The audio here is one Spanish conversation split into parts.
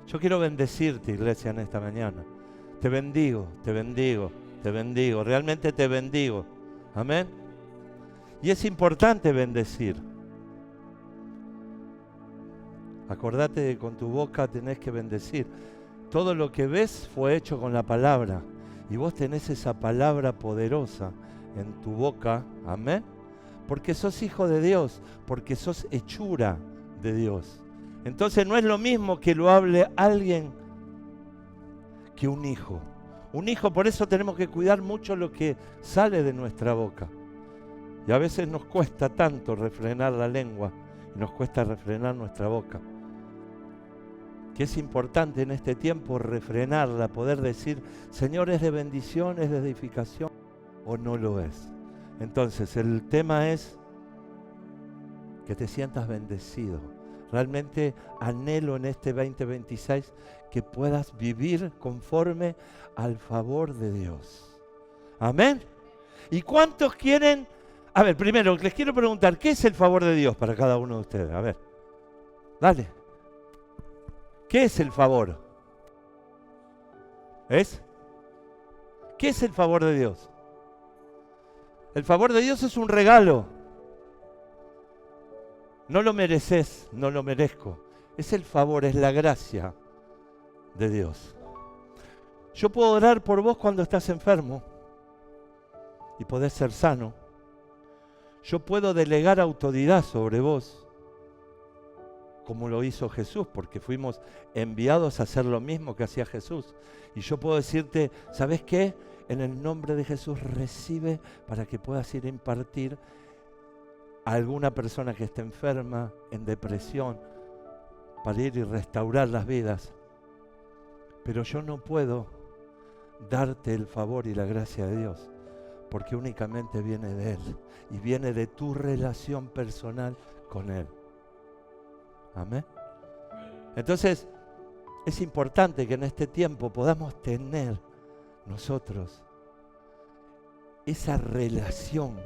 Yo quiero bendecirte, iglesia, en esta mañana. Te bendigo, te bendigo, te bendigo. Realmente te bendigo. Amén. Y es importante bendecir. Acordate que con tu boca tenés que bendecir. Todo lo que ves fue hecho con la palabra. Y vos tenés esa palabra poderosa en tu boca. Amén. Porque sos hijo de Dios. Porque sos hechura de Dios. Entonces no es lo mismo que lo hable alguien que un hijo. Un hijo, por eso tenemos que cuidar mucho lo que sale de nuestra boca. Y a veces nos cuesta tanto refrenar la lengua. Y nos cuesta refrenar nuestra boca. Que es importante en este tiempo refrenarla, poder decir, Señor, ¿es de bendición, es de edificación o no lo es? Entonces el tema es que te sientas bendecido. Realmente anhelo en este 2026 que puedas vivir conforme al favor de Dios. Amén. ¿Y cuántos quieren? A ver, primero les quiero preguntar, ¿qué es el favor de Dios para cada uno de ustedes? A ver, dale. ¿Qué es el favor? ¿Es? ¿Qué es el favor de Dios? El favor de Dios es un regalo. No lo mereces, no lo merezco. Es el favor, es la gracia de Dios. Yo puedo orar por vos cuando estás enfermo y podés ser sano. Yo puedo delegar autoridad sobre vos, como lo hizo Jesús, porque fuimos enviados a hacer lo mismo que hacía Jesús. Y yo puedo decirte, ¿sabes qué? En el nombre de Jesús recibe para que puedas ir a impartir a alguna persona que esté enferma, en depresión, para ir y restaurar las vidas. Pero yo no puedo darte el favor y la gracia de Dios, porque únicamente viene de Él y viene de tu relación personal con Él. Amén. Entonces, es importante que en este tiempo podamos tener nosotros esa relación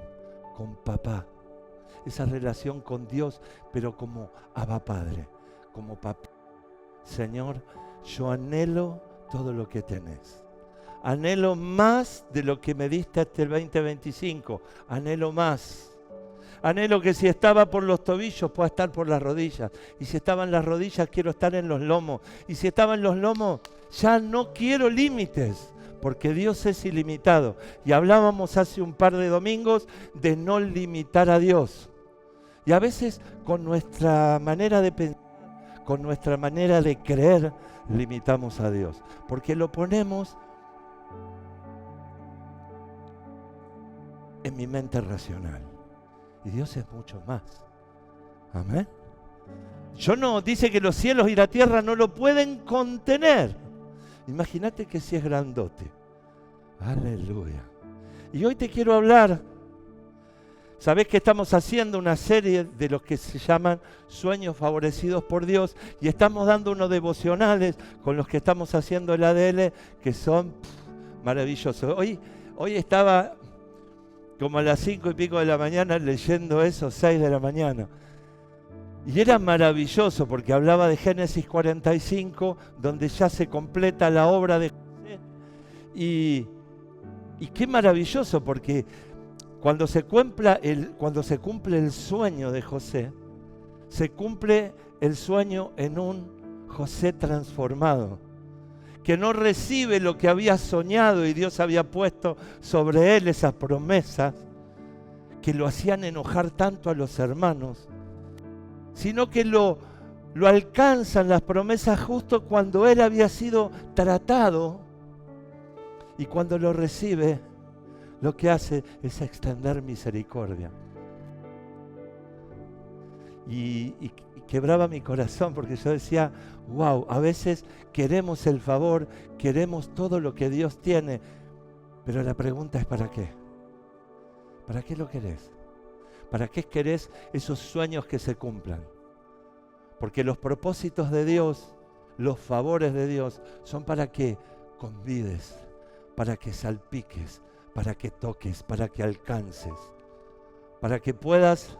con papá, esa relación con Dios, pero como Abba Padre, como papá. Señor, yo anhelo todo lo que tenés. Anhelo más de lo que me diste hasta el 2025. Anhelo más. Anhelo que si estaba por los tobillos pueda estar por las rodillas. Y si estaba en las rodillas quiero estar en los lomos. Y si estaba en los lomos ya no quiero límites. Porque Dios es ilimitado. Y hablábamos hace un par de domingos de no limitar a Dios. Y a veces con nuestra manera de pensar, con nuestra manera de creer, limitamos a Dios. Porque lo ponemos en mi mente racional. Y Dios es mucho más. Amén. Yo no, dice que los cielos y la tierra no lo pueden contener. Imagínate que si es grandote. Aleluya. Y hoy te quiero hablar. Sabés que estamos haciendo una serie de los que se llaman Sueños Favorecidos por Dios. Y estamos dando unos devocionales con los que estamos haciendo el ADL que son maravillosos. Hoy estaba como a las 5 y pico de la mañana leyendo eso, 6 de la mañana. Y era maravilloso porque hablaba de Génesis 45, donde ya se completa la obra de José. Y qué maravilloso, porque cuando se cumple el sueño de José, se cumple el sueño en un José transformado, que no recibe lo que había soñado y Dios había puesto sobre él, esas promesas que lo hacían enojar tanto a los hermanos, sino que lo alcanzan las promesas justo cuando él había sido tratado, y cuando lo recibe, lo que hace es extender misericordia. Y quebraba mi corazón porque yo decía, wow, a veces queremos el favor, queremos todo lo que Dios tiene, pero la pregunta es ¿para qué? ¿Para qué lo querés? ¿Para qué querés esos sueños que se cumplan? Porque los propósitos de Dios, los favores de Dios, son para que convides, para que salpiques, para que toques, para que alcances, para que puedas,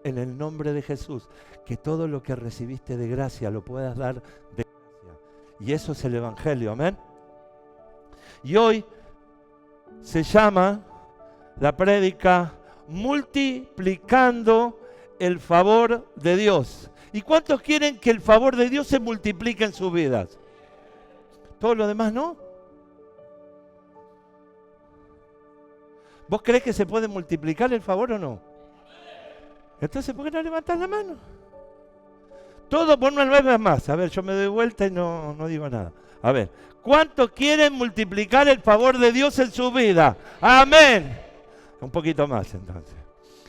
en el nombre de Jesús, que todo lo que recibiste de gracia lo puedas dar de gracia Y eso es el Evangelio, amén. Y hoy se llama la prédica multiplicando el favor de Dios. ¿Y cuántos quieren que el favor de Dios se multiplique en sus vidas? Todo lo demás no. ¿Vos creés que se puede multiplicar el favor o no? Entonces, ¿por qué no levantás la mano? Todo por una vez más. A ver, yo me doy vuelta y no digo nada. A ver, ¿cuántos quieren multiplicar el favor de Dios en su vida? Amén. Un poquito más entonces.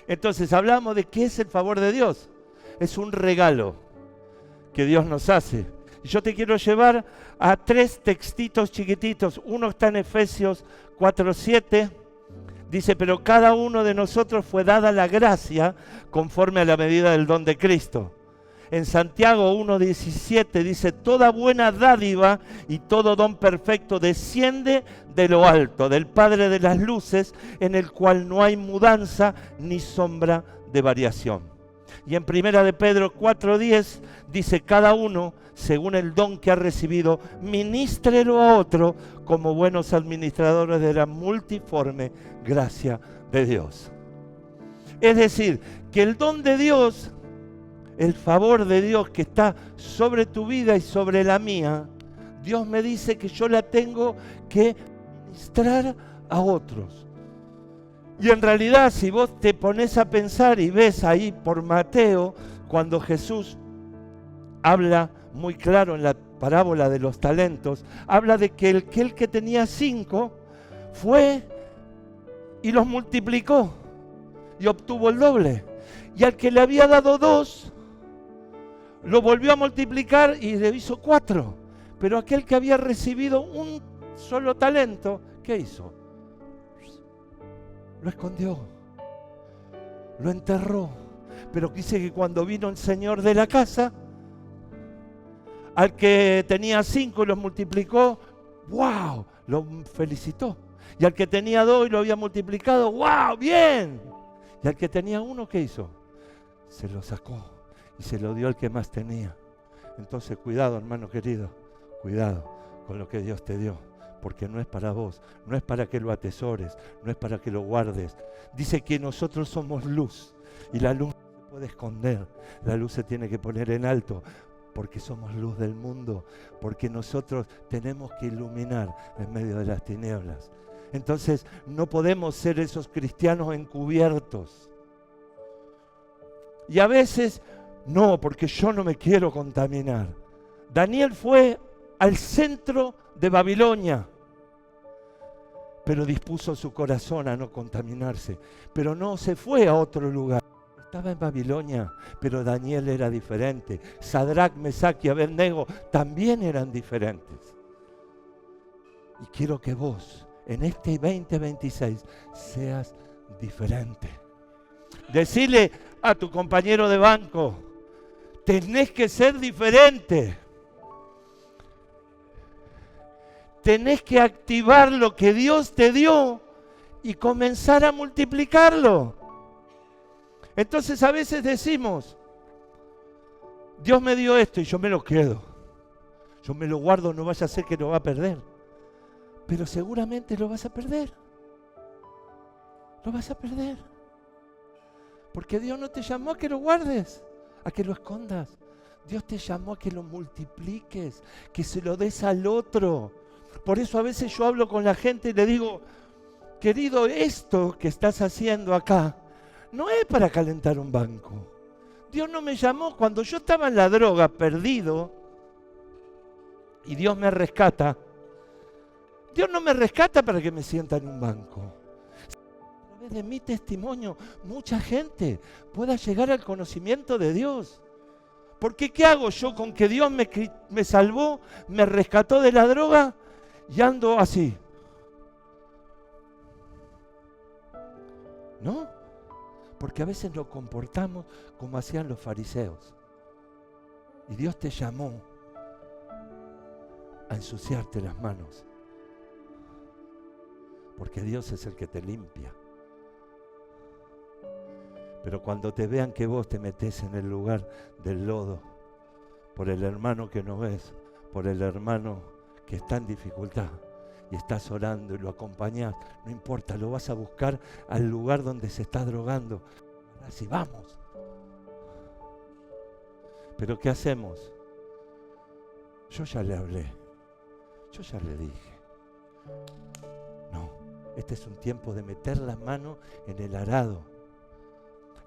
Entonces, hablamos de qué es el favor de Dios. Es un regalo que Dios nos hace. Y yo te quiero llevar a 3 textitos chiquititos. Uno está en Efesios 4:7. Dice, pero cada uno de nosotros fue dada la gracia conforme a la medida del don de Cristo. En Santiago 1:17 dice, toda buena dádiva y todo don perfecto desciende de lo alto, del Padre de las luces, en el cual no hay mudanza ni sombra de variación. Y en 1 de Pedro 4:10 dice, cada uno, según el don que ha recibido, ministrelo a otro como buenos administradores de la multiforme gracia de Dios. Es decir, que el don de Dios, el favor de Dios que está sobre tu vida y sobre la mía, Dios me dice que yo la tengo que ministrar a otros. Y en realidad, si vos te pones a pensar y ves ahí por Mateo, cuando Jesús habla muy claro en la parábola de los talentos, habla de que el que tenía 5 fue y los multiplicó y obtuvo el doble. Y al que le había dado 2, lo volvió a multiplicar y le hizo 4. Pero aquel que había recibido un solo talento, ¿qué hizo? Lo escondió, lo enterró. Pero dice que cuando vino el señor de la casa, al que tenía 5 y los multiplicó, ¡wow!, lo felicitó. Y al que tenía 2 y lo había multiplicado, ¡wow!, bien. Y al que tenía 1, ¿qué hizo? Se lo sacó y se lo dio al que más tenía. Entonces, cuidado, hermano querido, cuidado con lo que Dios te dio, porque no es para vos, no es para que lo atesores, no es para que lo guardes. Dice que nosotros somos luz y la luz no se puede esconder, la luz se tiene que poner en alto, porque somos luz del mundo, porque nosotros tenemos que iluminar en medio de las tinieblas. Entonces no podemos ser esos cristianos encubiertos. Y a veces, no, porque yo no me quiero contaminar. Daniel fue al centro de Babilonia, pero dispuso su corazón a no contaminarse. Pero no se fue a otro lugar. Estaba en Babilonia, pero Daniel era diferente. Sadrac, Mesac y Abednego también eran diferentes. Y quiero que vos, en este 2026, seas diferente. Decile a tu compañero de banco, tenés que ser diferente. Tenés que activar lo que Dios te dio y comenzar a multiplicarlo. Entonces a veces decimos, Dios me dio esto y yo me lo quedo. Yo me lo guardo, no vaya a ser que lo va a perder. Pero seguramente lo vas a perder. Lo vas a perder. Porque Dios no te llamó a que lo guardes, a que lo escondas. Dios te llamó a que lo multipliques, que se lo des al otro. Por eso a veces yo hablo con la gente y le digo, querido, esto que estás haciendo acá no es para calentar un banco. Dios no me llamó cuando yo estaba en la droga, perdido, y Dios me rescata. Dios no me rescata para que me sienta en un banco. A través de mi testimonio, mucha gente pueda llegar al conocimiento de Dios. Porque ¿qué hago yo con que Dios me salvó, me rescató de la droga y ando así? ¿No? Porque a veces nos comportamos como hacían los fariseos. Y Dios te llamó a ensuciarte las manos. Porque Dios es el que te limpia. Pero cuando te vean que vos te metés en el lugar del lodo, por el hermano que no ves, por el hermano que está en dificultad y estás orando y lo acompañás, no importa, lo vas a buscar al lugar donde se está drogando. Así vamos. Pero ¿qué hacemos? Yo ya le hablé, yo ya le dije. No, este es un tiempo de meter las manos en el arado.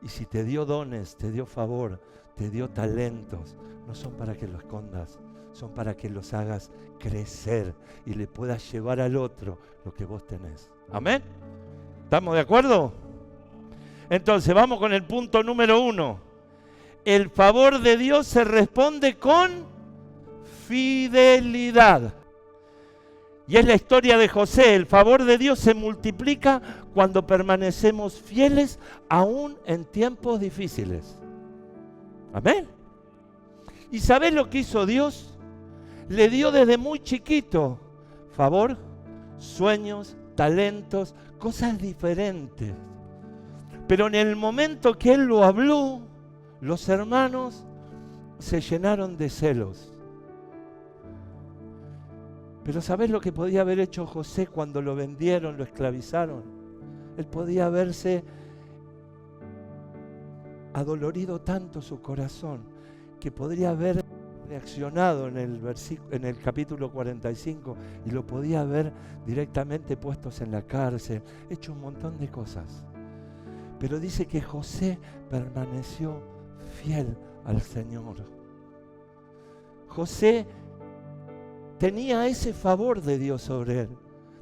Y si te dio dones, te dio favor, te dio talentos, no son para que los escondas, son para que los hagas crecer y le puedas llevar al otro lo que vos tenés. ¿Amén? ¿Estamos de acuerdo? Entonces, vamos con el punto número 1. El favor de Dios se responde con fidelidad. Y es la historia de José. El favor de Dios se multiplica cuando permanecemos fieles aún en tiempos difíciles. Amén. ¿Y sabés lo que hizo Dios? Le dio desde muy chiquito favor, sueños, talentos, cosas diferentes. Pero en el momento que Él lo habló, los hermanos se llenaron de celos. Pero ¿sabés lo que podía haber hecho José cuando lo vendieron, lo esclavizaron? Él podía haberse adolorido tanto su corazón que podría haber reaccionado en el capítulo 45 y lo podía haber directamente puestos en la cárcel, hecho un montón de cosas. Pero dice que José permaneció fiel al Señor. José tenía ese favor de Dios sobre él,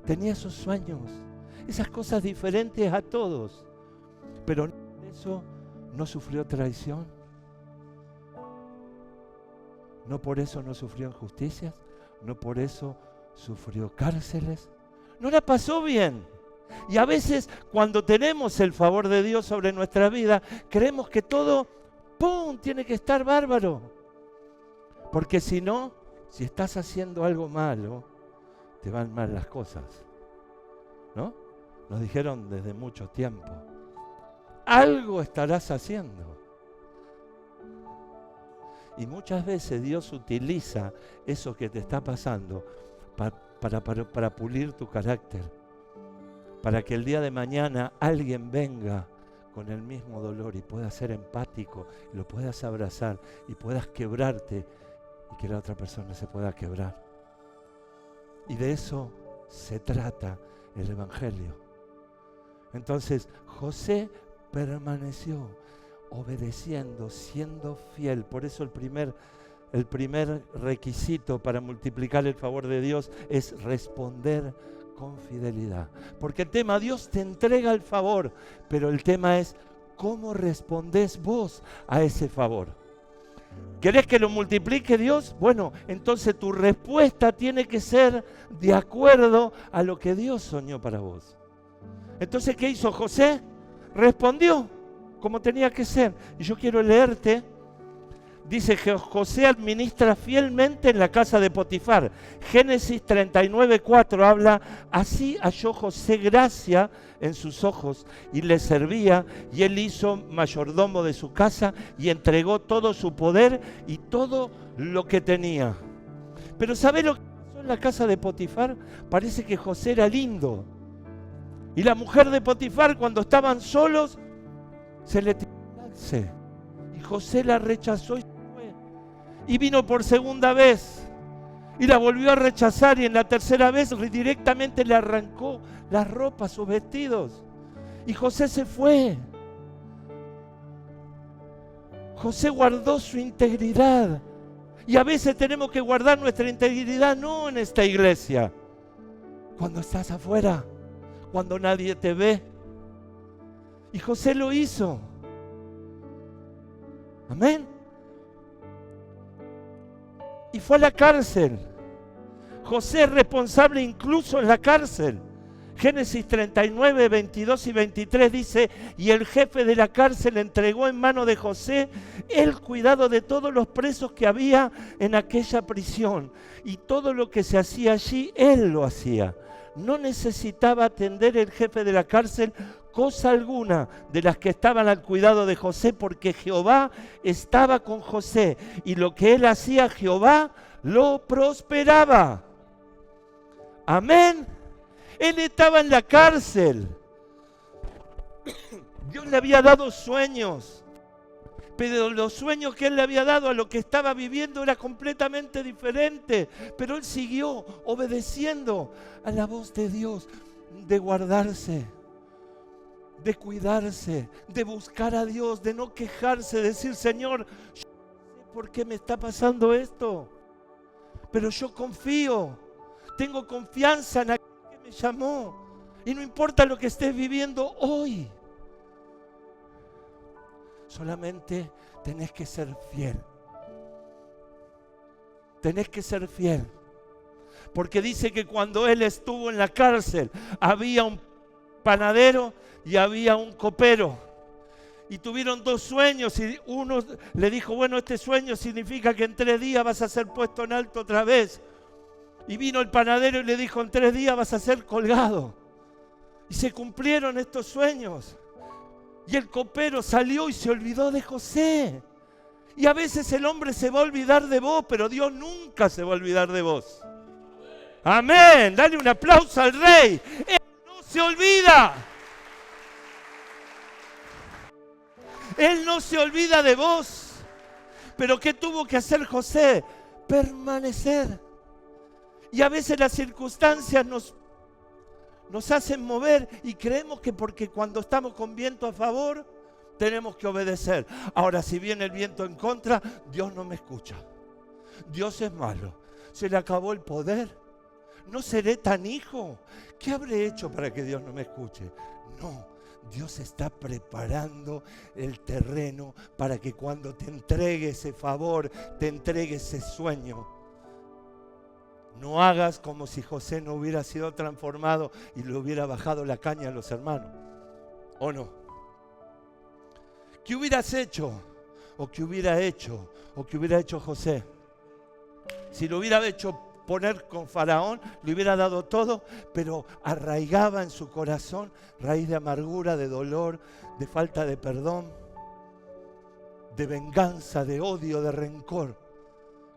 tenía esos sueños, esas cosas diferentes a todos, pero eso no sufrió traición, no por eso no sufrió injusticias, no por eso sufrió cárceles, no la pasó bien. Y a veces cuando tenemos el favor de Dios sobre nuestra vida, creemos que todo, ¡pum!, tiene que estar bárbaro, porque si no, si estás haciendo algo malo, te van mal las cosas, ¿no? Nos dijeron desde mucho tiempo. Algo estarás haciendo. Y muchas veces Dios utiliza eso que te está pasando para pulir tu carácter. Para que el día de mañana alguien venga con el mismo dolor y puedas ser empático, lo puedas abrazar y puedas quebrarte y que la otra persona se pueda quebrar. Y de eso se trata el Evangelio. Entonces, José permaneció obedeciendo, siendo fiel. Por eso el primer requisito para multiplicar el favor de Dios es responder con fidelidad. Porque el tema, Dios te entrega el favor, pero el tema es cómo respondés vos a ese favor. ¿Querés que lo multiplique Dios? Bueno, entonces tu respuesta tiene que ser de acuerdo a lo que Dios soñó para vos. Entonces, ¿qué hizo José? Respondió como tenía que ser. Y yo quiero leerte. Dice que José administra fielmente en la casa de Potifar. Génesis 39:4 habla, así halló José gracia en sus ojos y le servía, y él hizo mayordomo de su casa y entregó todo su poder y todo lo que tenía. Pero ¿sabés lo que pasó en la casa de Potifar? Parece que José era lindo. Y la mujer de Potifar, cuando estaban solos, se le tiró al lance. Y José la rechazó y vino por segunda vez y la volvió a rechazar, y en la tercera vez directamente le arrancó las ropas, sus vestidos, y José se fue. José guardó su integridad, y a veces tenemos que guardar nuestra integridad no en esta iglesia, cuando estás afuera, cuando nadie te ve, y José lo hizo. Amén. Y fue a la cárcel. José es responsable incluso en la cárcel. Génesis 39, 22 y 23 dice, y el jefe de la cárcel entregó en mano de José el cuidado de todos los presos que había en aquella prisión. Y todo lo que se hacía allí, él lo hacía. No necesitaba atender el jefe de la cárcel cosa alguna de las que estaban al cuidado de José, porque Jehová estaba con José, y lo que él hacía, Jehová lo prosperaba. Amén. Él estaba en la cárcel. Dios le había dado sueños, pero los sueños que él le había dado a lo que estaba viviendo era completamente diferente. Pero él siguió obedeciendo a la voz de Dios, de guardarse, de cuidarse, de buscar a Dios, de no quejarse, de decir: Señor, yo no sé por qué me está pasando esto, pero yo confío, tengo confianza en aquel que me llamó, y no importa lo que estés viviendo hoy. Solamente tenés que ser fiel. Tenés que ser fiel. Porque dice que cuando él estuvo en la cárcel, había un panadero y había un copero. Y tuvieron 2 sueños y uno le dijo: bueno, este sueño significa que en 3 días vas a ser puesto en alto otra vez. Y vino el panadero y le dijo: en 3 días vas a ser colgado. Y se cumplieron estos sueños. Y el copero salió y se olvidó de José. Y a veces el hombre se va a olvidar de vos, pero Dios nunca se va a olvidar de vos. Amén. Dale un aplauso al Rey. Él no se olvida. Él no se olvida de vos. Pero ¿qué tuvo que hacer José? Permanecer. Y a veces las circunstancias nos hacen mover y creemos que porque cuando estamos con viento a favor tenemos que obedecer. Ahora, si viene el viento en contra, Dios no me escucha. Dios es malo. Se le acabó el poder. No seré tan hijo. ¿Qué habré hecho para que Dios no me escuche? No, Dios está preparando el terreno para que cuando te entregue ese favor, te entregue ese sueño, no hagas como si José no hubiera sido transformado y le hubiera bajado la caña a los hermanos. ¿O no? ¿Qué hubieras hecho? ¿O qué hubiera hecho? ¿O qué hubiera hecho José? Si lo hubiera hecho poner con Faraón, le hubiera dado todo, pero arraigaba en su corazón raíz de amargura, de dolor, de falta de perdón, de venganza, de odio, de rencor.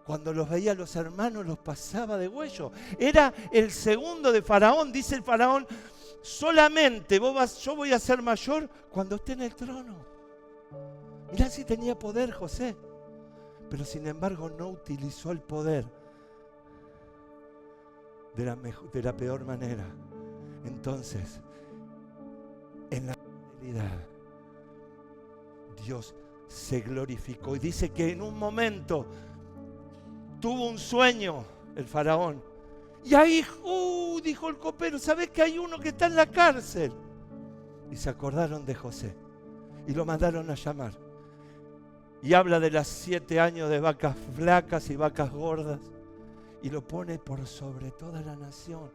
Cuando los veía a los hermanos, los pasaba de huello. Era el segundo de Faraón. Dice el Faraón: solamente yo voy a ser mayor cuando esté en el trono. Mirá si tenía poder José. Pero sin embargo no utilizó el poder de la peor manera. Entonces, en la fidelidad, Dios se glorificó. Y dice que en un momento tuvo un sueño el Faraón. Y ahí, dijo el copero: ¿sabés que hay uno que está en la cárcel? Y se acordaron de José. Y lo mandaron a llamar. Y habla de las 7 años de vacas flacas y vacas gordas. Y lo pone por sobre toda la nación.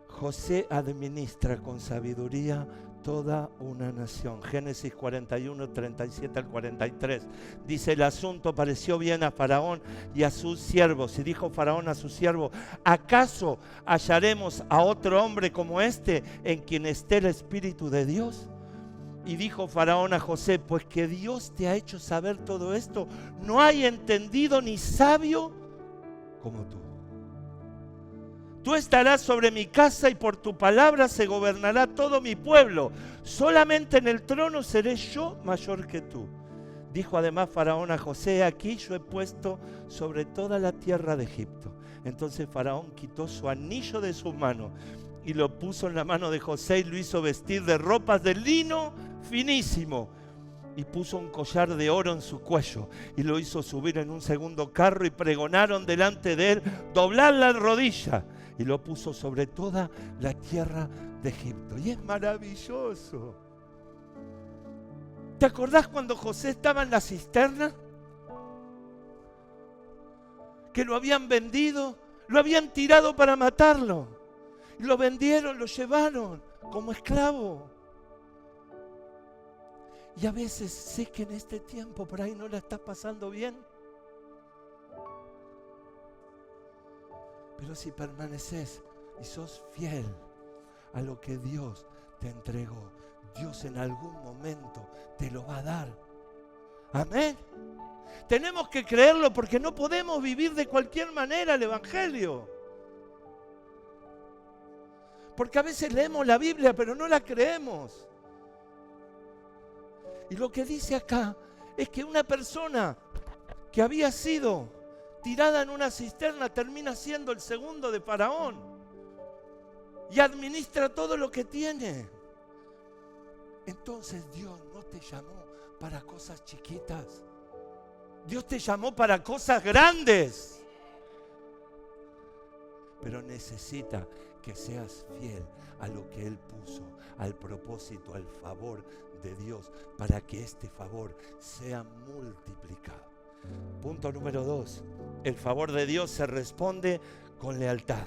José administra con sabiduría toda una nación. Génesis 41, 37 al 43. Dice: el asunto pareció bien a Faraón y a sus siervos. Y dijo Faraón a sus siervos: ¿acaso hallaremos a otro hombre como este en quien esté el Espíritu de Dios? Y dijo Faraón a José: pues que Dios te ha hecho saber todo esto, no hay entendido ni sabio como tú. Tú estarás sobre mi casa y por tu palabra se gobernará todo mi pueblo. Solamente en el trono seré yo mayor que tú. Dijo además Faraón a José: aquí yo he puesto sobre toda la tierra de Egipto. Entonces Faraón quitó su anillo de su mano y lo puso en la mano de José y lo hizo vestir de ropas de lino finísimo. Y puso un collar de oro en su cuello y lo hizo subir en un segundo carro y pregonaron delante de él: doblad la rodilla. Y lo puso sobre toda la tierra de Egipto. Y es maravilloso. ¿Te acordás cuando José estaba en la cisterna? Que lo habían vendido, lo habían tirado para matarlo. Y lo vendieron, lo llevaron como esclavo. Y a veces sé que en este tiempo por ahí no la estás pasando bien. Pero si permaneces y sos fiel a lo que Dios te entregó, Dios en algún momento te lo va a dar. Amén. Tenemos que creerlo porque no podemos vivir de cualquier manera el Evangelio. Porque a veces leemos la Biblia pero no la creemos. Y lo que dice acá es que una persona que había sido tirada en una cisterna termina siendo el segundo de Faraón y administra todo lo que tiene. Entonces Dios no te llamó para cosas chiquitas. Dios te llamó para cosas grandes. Pero necesita que seas fiel a lo que Él puso, al propósito, al favor de Dios, para que este favor sea multiplicado. Punto número 2. El favor de Dios se responde con lealtad.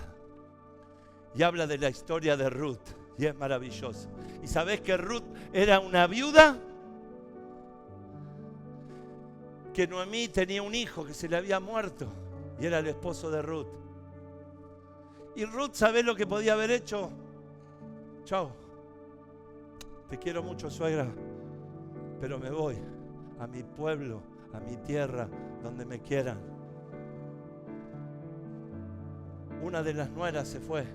Y habla de la historia de Ruth, y es maravilloso. ¿Y sabés que Ruth era una viuda? Que Noemí tenía un hijo que se le había muerto, y era el esposo de Ruth. Y Ruth, ¿sabés lo que podía haber hecho? Chao, te quiero mucho, suegra, pero me voy a mi pueblo, a mi tierra, donde me quieran. Una de las nueras se fue,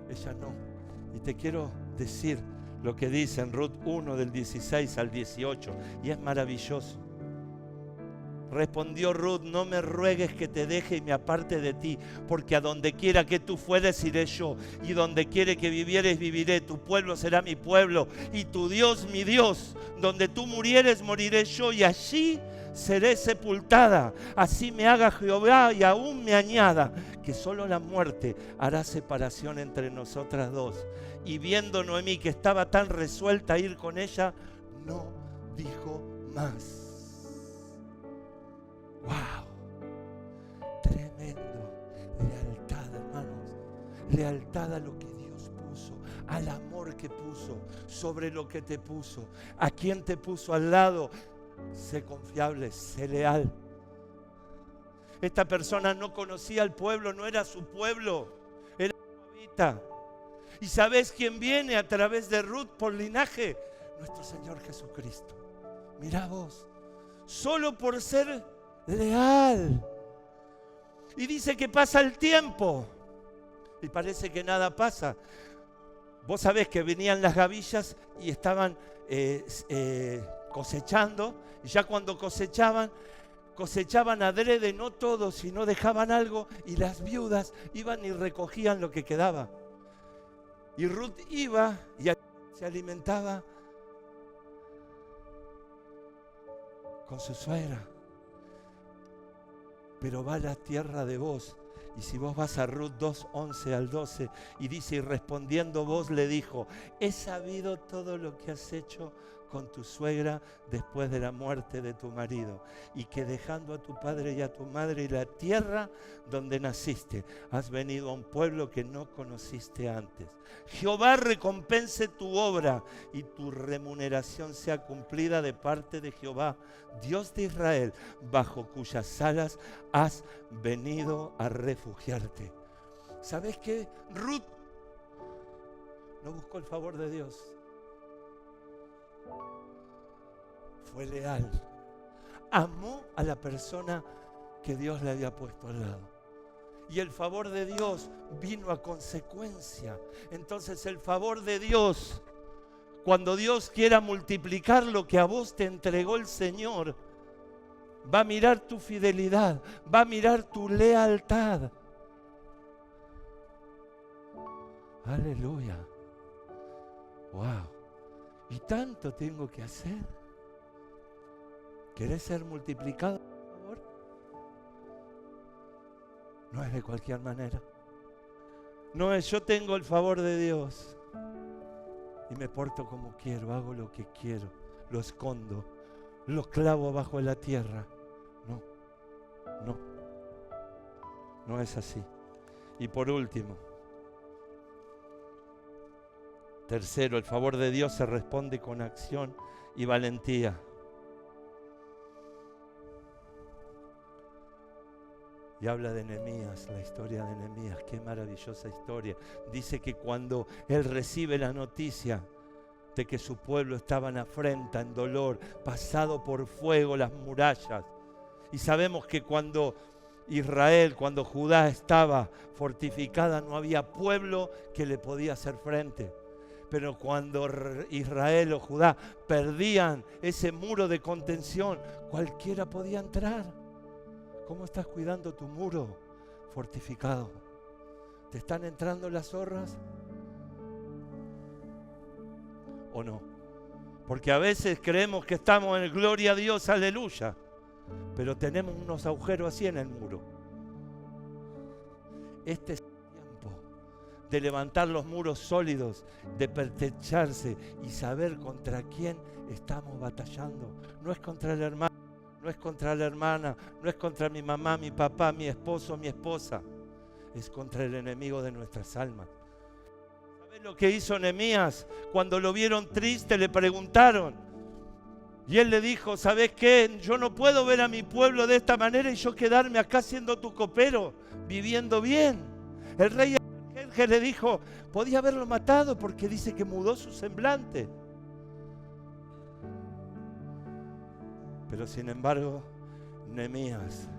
ella no. Y te quiero decir lo que dice en Ruth 1 del 16 al 18, y es maravilloso. Respondió Ruth: no me ruegues que te deje y me aparte de ti, porque a donde quiera que tú fueres iré yo, y donde quiere que vivieres viviré. Tu pueblo será mi pueblo y tu Dios mi Dios. Donde tú murieres moriré yo, y allí seré sepultada. Así me haga Jehová y aún me añada, que solo la muerte hará separación entre nosotras dos. Y viendo Noemí que estaba tan resuelta a ir con ella, no dijo más. ¡Wow! Tremendo. Lealtad, hermanos. Lealtad a lo que Dios puso, al amor que puso, sobre lo que te puso, a quien te puso al lado. Sé confiable, sé leal. Esta persona no conocía al pueblo, no era su pueblo, era moabita. ¿Y sabes quién viene a través de Ruth por linaje? Nuestro Señor Jesucristo. Mirá vos, solo por ser leal. Y dice que pasa el tiempo y parece que nada pasa. Vos sabés que venían las gavillas y estaban cosechando, y ya cuando cosechaban adrede, no todo, sino dejaban algo, y las viudas iban y recogían lo que quedaba. Y Ruth iba y se alimentaba con su suegra. Pero va a la tierra de vos. Y si vos vas a Ruth 2, 11 al 12, y dice: y respondiendo vos le dijo: he sabido todo lo que has hecho con tu suegra después de la muerte de tu marido, y que dejando a tu padre y a tu madre y la tierra donde naciste, has venido a un pueblo que no conociste antes. Jehová recompense tu obra y tu remuneración sea cumplida de parte de Jehová, Dios de Israel, bajo cuyas alas has venido a refugiarte. ¿Sabes qué? Ruth no buscó el favor de Dios. Fue leal. Amó a la persona que Dios le había puesto al lado. Y el favor de Dios vino a consecuencia. Entonces el favor de Dios, cuando Dios quiera multiplicar lo que a vos te entregó el Señor, va a mirar tu fidelidad, va a mirar tu lealtad. Aleluya. Wow. ¿Y tanto tengo que hacer? ¿Querés ser multiplicado, por favor? No es de cualquier manera. No es: yo tengo el favor de Dios y me porto como quiero, hago lo que quiero, lo escondo, lo clavo abajo de la tierra. No es así. Y por último, tercero, el favor de Dios se responde con acción y valentía. Y habla de Nehemías, la historia de Nehemías. Qué maravillosa historia. Dice que cuando él recibe la noticia de que su pueblo estaba en afrenta, en dolor, pasado por fuego las murallas, Y sabemos que cuando Israel, cuando Judá estaba fortificada, no había pueblo que le podía hacer frente. Pero cuando Israel o Judá perdían ese muro de contención, cualquiera podía entrar. ¿Cómo estás cuidando tu muro fortificado? ¿Te están entrando las zorras o no? Porque a veces creemos que estamos en gloria a Dios, aleluya, pero tenemos unos agujeros así en el muro. Este es el tiempo de levantar los muros sólidos, de pertrecharse y saber contra quién estamos batallando. No es contra el hermano, no es contra la hermana, no es contra mi mamá, mi papá, mi esposo, mi esposa. Es contra el enemigo de nuestras almas. ¿Sabes lo que hizo Nehemías? Cuando lo vieron triste le preguntaron. Y él le dijo, ¿sabes qué? Yo no puedo ver a mi pueblo de esta manera y yo quedarme acá siendo tu copero, viviendo bien. El rey Artajerjes le dijo, podía haberlo matado porque dice que mudó su semblante. Pero sin embargo, Nehemías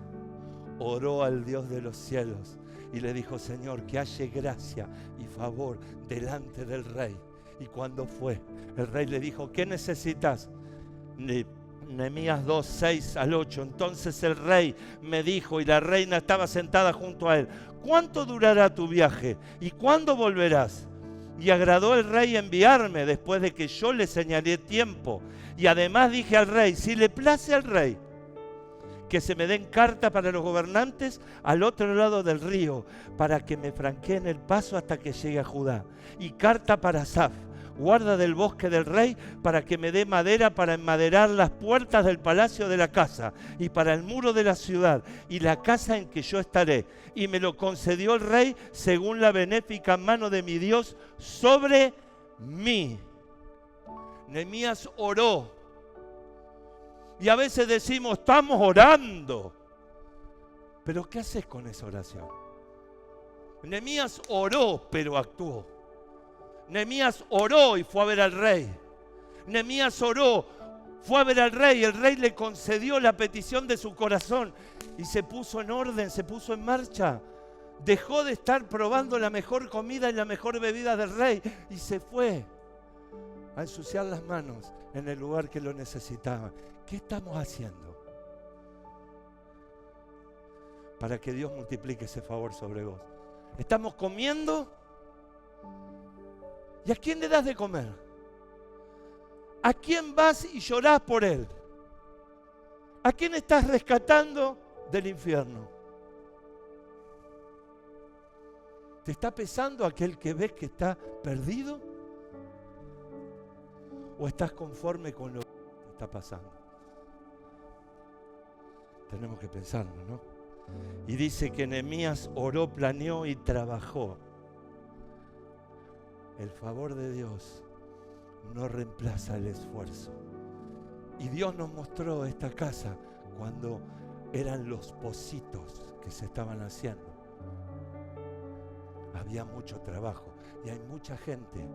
oró al Dios de los cielos y le dijo, Señor, que haya gracia y favor delante del rey. Y cuando fue, el rey le dijo, ¿qué necesitas? Nehemías 2, 6 al 8. Entonces el rey me dijo, y la reina estaba sentada junto a él, ¿cuánto durará tu viaje? ¿Y cuándo volverás? Y agradó el rey enviarme después de que yo le señalé tiempo. Y además dije al rey, si le place al rey, que se me den carta para los gobernantes al otro lado del río, para que me franqueen el paso hasta que llegue a Judá. Y carta para Asaf, guarda del bosque del rey, para que me dé madera para enmaderar las puertas del palacio de la casa, y para el muro de la ciudad, y la casa en que yo estaré. Y me lo concedió el rey según la benéfica mano de mi Dios sobre mí. Nehemías oró. Y a veces decimos, estamos orando. Pero ¿qué haces con esa oración? Nehemías oró, pero actuó. Nehemías oró y fue a ver al rey. Nehemías oró, fue a ver al rey. El rey le concedió la petición de su corazón y se puso en orden, se puso en marcha. Dejó de estar probando la mejor comida y la mejor bebida del rey y se fue a ensuciar las manos en el lugar que lo necesitaba. ¿Qué estamos haciendo para que Dios multiplique ese favor sobre vos? ¿Estamos comiendo? ¿Y a quién le das de comer? ¿A quién vas y llorás por él? ¿A quién estás rescatando del infierno? ¿Te está pesando aquel que ves que está perdido? ¿O estás conforme con lo que está pasando? Tenemos que pensarlo, ¿no? Y dice que Nehemías oró, planeó y trabajó. El favor de Dios no reemplaza el esfuerzo. Y Dios nos mostró esta casa cuando eran los pocitos que se estaban haciendo. Había mucho trabajo y hay mucha gente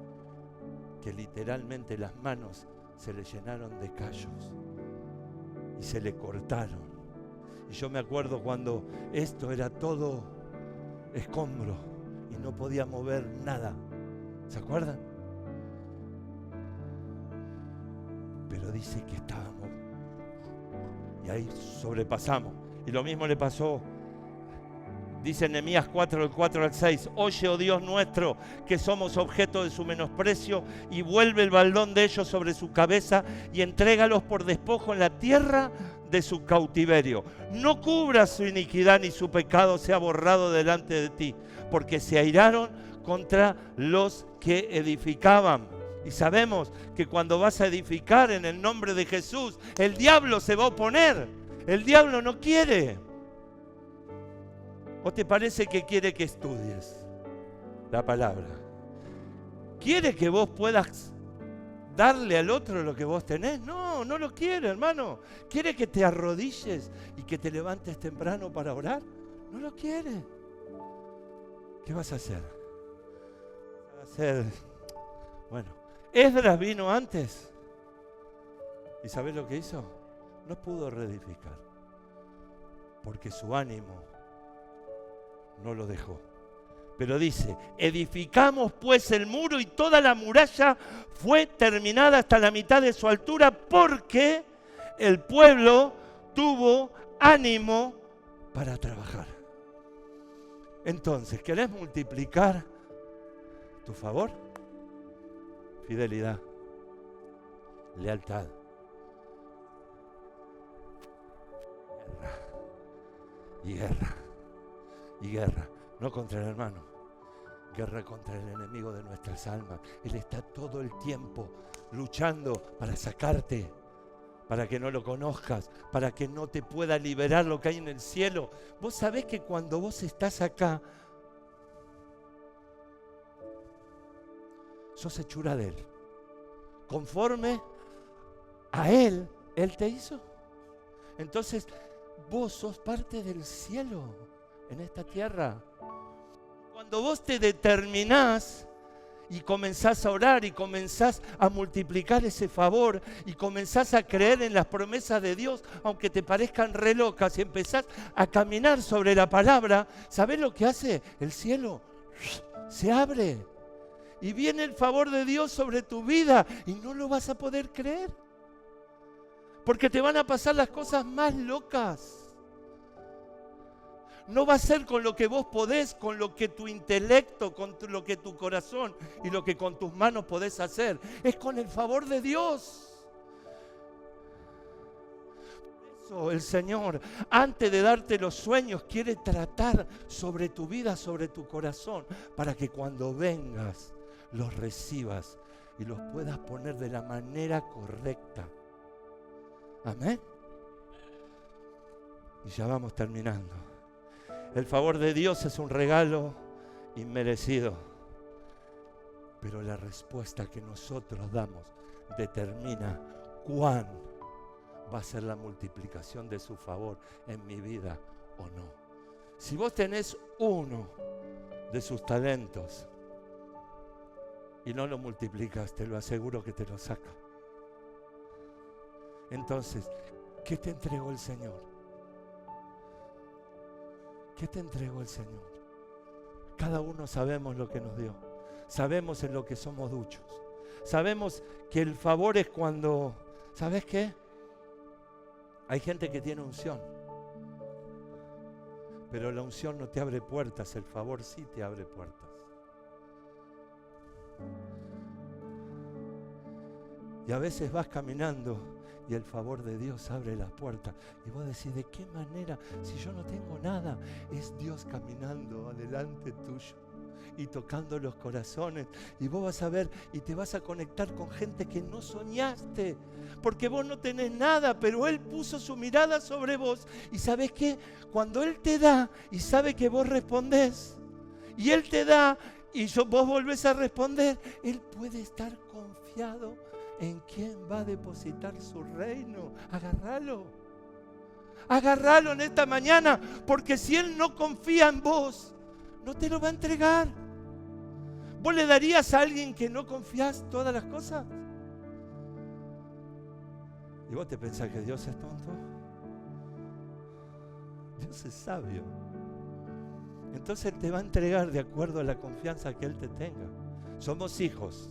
que literalmente las manos se le llenaron de callos y se le cortaron. Y yo me acuerdo cuando esto era todo escombro y no podía mover nada. ¿Se acuerdan? Pero dice que estábamos y ahí sobrepasamos. Y lo mismo le pasó. Dice en Nehemías 4, del 4 al 6, oye, oh Dios nuestro, que somos objeto de su menosprecio, y vuelve el baldón de ellos sobre su cabeza y entrégalos por despojo en la tierra de su cautiverio. No cubras su iniquidad ni su pecado sea borrado delante de ti, porque se airaron contra los que edificaban. Y sabemos que cuando vas a edificar en el nombre de Jesús, el diablo se va a oponer. El diablo no quiere. ¿O te parece que quiere que estudies la palabra? ¿Quiere que vos puedas darle al otro lo que vos tenés? No, no lo quiere, hermano. ¿Quiere que te arrodilles y que te levantes temprano para orar? No lo quiere. ¿Qué vas a hacer? Bueno, Esdras vino antes. ¿Y sabés lo que hizo? No pudo reedificar. porque su ánimo no lo dejó. Pero dice, edificamos pues el muro y toda la muralla fue terminada hasta la mitad de su altura porque el pueblo tuvo ánimo para trabajar. Entonces, ¿querés multiplicar tu favor? Fidelidad, lealtad, guerra y guerra, no contra el hermano, guerra contra el enemigo de nuestras almas. Él está todo el tiempo luchando para sacarte, para que no lo conozcas, para que no te pueda liberar lo que hay en el cielo. Vos sabés que cuando vos estás acá, sos hechura de Él. Conforme a Él te hizo. Entonces, vos sos parte del cielo en esta tierra. Cuando vos te determinás y comenzás a orar y comenzás a multiplicar ese favor y comenzás a creer en las promesas de Dios, aunque te parezcan re locas, y empezás a caminar sobre la palabra, ¿sabés lo que hace? El cielo se abre y viene el favor de Dios sobre tu vida y no lo vas a poder creer, porque te van a pasar las cosas más locas. No va a ser con lo que vos podés, con lo que tu intelecto, con lo que tu corazón y lo que con tus manos podés hacer. Es con el favor de Dios. Por eso el Señor, antes de darte los sueños, quiere tratar sobre tu vida, sobre tu corazón, para que cuando vengas los recibas y los puedas poner de la manera correcta. Amén. Y ya vamos terminando. El favor de Dios es un regalo inmerecido, pero la respuesta que nosotros damos determina cuán va a ser la multiplicación de su favor en mi vida o no. Si vos tenés uno de sus talentos y no lo multiplicas, te lo aseguro que te lo saca. Entonces, ¿qué te entregó el Señor? ¿Qué te entregó el Señor? Cada uno sabemos lo que nos dio. Sabemos en lo que somos duchos. Sabemos que el favor es cuando, ¿sabes qué? Hay gente que tiene unción, pero la unción no te abre puertas, el favor sí te abre puertas. Y a veces vas caminando y el favor de Dios abre las puertas. Y vos decís, ¿de qué manera? Si yo no tengo nada, es Dios caminando adelante tuyo y tocando los corazones. Y vos vas a ver y te vas a conectar con gente que no soñaste, porque vos no tenés nada, pero Él puso su mirada sobre vos. Y ¿sabés qué? Cuando Él te da y sabe que vos respondés, y Él te da y vos volvés a responder, Él puede estar confiado en quién va a depositar su reino. Agárralo. Agárralo en esta mañana, porque si Él no confía en vos, no te lo va a entregar. ¿Vos le darías a alguien que no confías todas las cosas? ¿Y vos te pensás que Dios es tonto? Dios es sabio. Entonces Él te va a entregar de acuerdo a la confianza que Él te tenga. Somos hijos.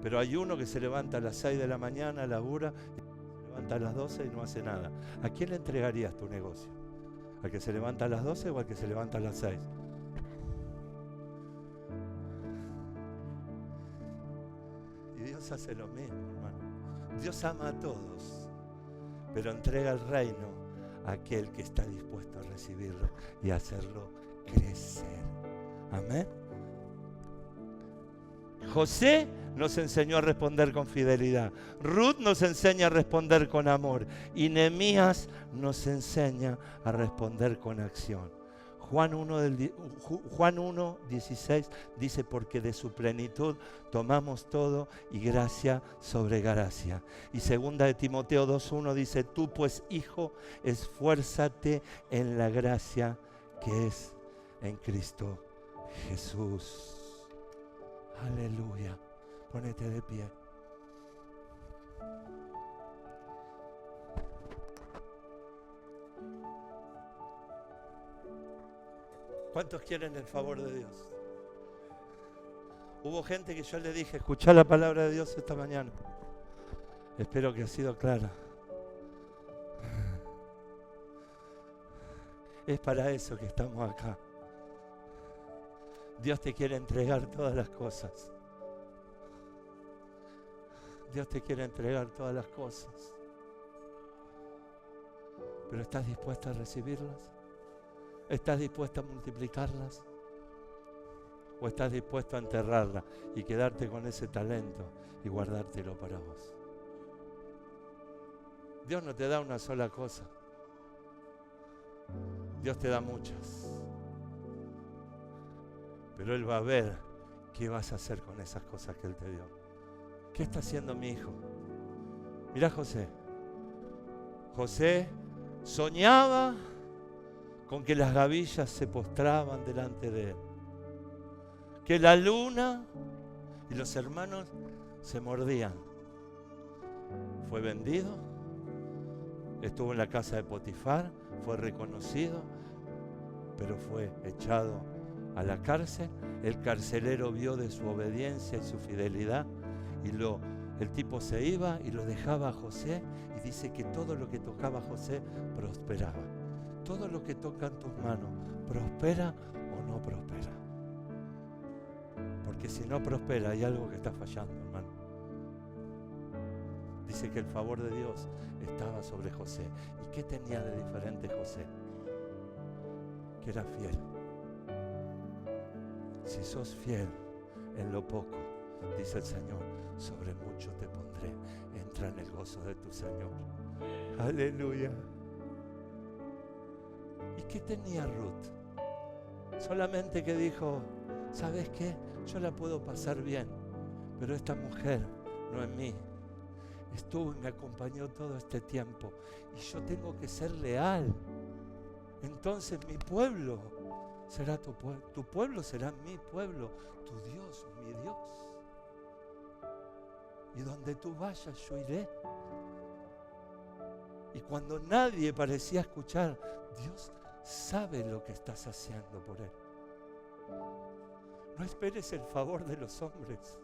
Pero hay uno que se levanta a las 6 de la mañana, labura, se levanta a las 12 y no hace nada. ¿A quién le entregarías tu negocio? ¿Al que se levanta a las 12 o al que se levanta a las 6? Y Dios hace lo mismo, hermano. Dios ama a todos, pero entrega el reino a aquel que está dispuesto a recibirlo y a hacerlo crecer. Amén. José nos enseñó a responder con fidelidad. Ruth nos enseña a responder con amor. Y Nehemías nos enseña a responder con acción. Juan 1:16 dice, porque de su plenitud tomamos todo y gracia sobre gracia. Y segunda de Timoteo 2:1 dice, tú pues, hijo, esfuérzate en la gracia que es en Cristo Jesús. Aleluya. Ponete de pie. ¿Cuántos quieren el favor de Dios? Hubo gente que yo le dije, escuchá la palabra de Dios esta mañana. Espero que ha sido clara. Es para eso que estamos acá. Dios te quiere entregar todas las cosas. Dios te quiere entregar todas las cosas. ¿Pero estás dispuesta a recibirlas? ¿Estás dispuesta a multiplicarlas? ¿O estás dispuesto a enterrarla y quedarte con ese talento y guardártelo para vos? Dios no te da una sola cosa. Dios te da muchas. Pero Él va a ver qué vas a hacer con esas cosas que Él te dio. ¿Qué está haciendo mi hijo? Mirá José. José soñaba con que las gavillas se postraban delante de él, que la luna y los hermanos se mordían. Fue vendido, estuvo en la casa de Potifar, fue reconocido, pero fue echado a la cárcel. El carcelero vio de su obediencia y su fidelidad y el tipo se iba y lo dejaba a José, y dice que todo lo que tocaba a José prosperaba. Todo lo que toca en tus manos, ¿prospera o no prospera? Porque si no prospera, hay algo que está fallando, hermano. Dice que el favor de Dios estaba sobre José. ¿Y qué tenía de diferente José? Que era fiel. Si sos fiel en lo poco, dice el Señor, sobre mucho te pondré. Entra en el gozo de tu Señor. Aleluya. ¿Y qué tenía Ruth? Solamente que dijo, ¿sabes qué? Yo la puedo pasar bien, pero esta mujer no es mí. Estuvo y me acompañó todo este tiempo y yo tengo que ser leal. Entonces mi pueblo será tu pueblo será mi pueblo, tu Dios, mi Dios. Y donde tú vayas, yo iré. Y cuando nadie parecía escuchar, Dios sabe lo que estás haciendo por Él. No esperes el favor de los hombres.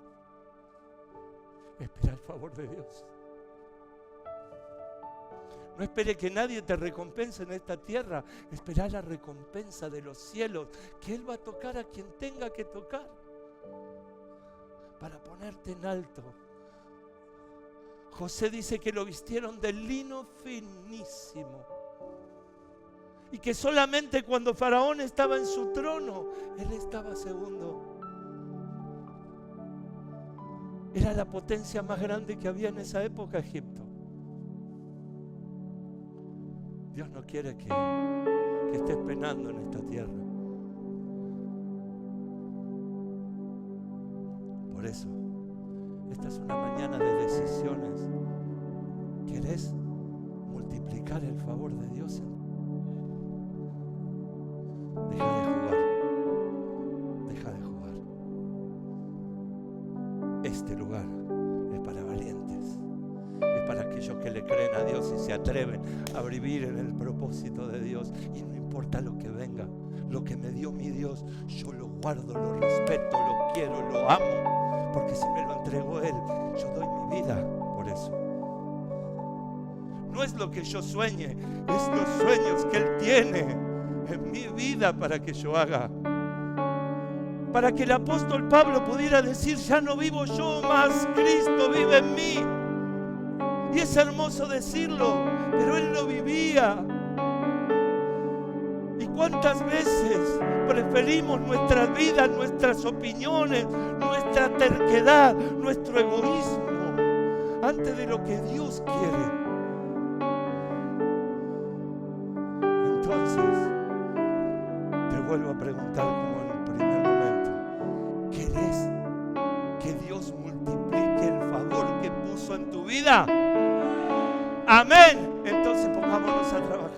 Espera el favor de Dios. No espere que nadie te recompense en esta tierra. Espera la recompensa de los cielos, que Él va a tocar a quien tenga que tocar para ponerte en alto. José dice que lo vistieron de lino finísimo y que solamente cuando Faraón estaba en su trono, él estaba segundo. Era la potencia más grande que había en esa época, Egipto. Dios no quiere que estés penando en esta tierra. Por eso, esta es una mañana de decisiones. ¿Querés multiplicar el favor de Dios? Deja de jugar. Deja de jugar. Este lugar es para valientes. Es para aquellos que le creen a Dios y se atreven a vivir en el propósito de Dios. Y no importa lo que venga, lo que me dio mi Dios, yo lo guardo, lo respeto, lo quiero, lo amo. Porque si me lo entregó Él, yo doy mi vida por eso. No es lo que yo sueñe, es los sueños que Él tiene en mi vida para que yo haga. Para que el apóstol Pablo pudiera decir, ya no vivo yo más, Cristo vive en mí. Y es hermoso decirlo, pero Él lo vivía. ¿Y cuántas veces preferimos nuestras vidas, nuestras opiniones, nuestra terquedad, nuestro egoísmo antes de lo que Dios quiere? Entonces, te vuelvo a preguntar como en el primer momento, ¿querés que Dios multiplique el favor que puso en tu vida? Amén. Entonces pongámonos a trabajar.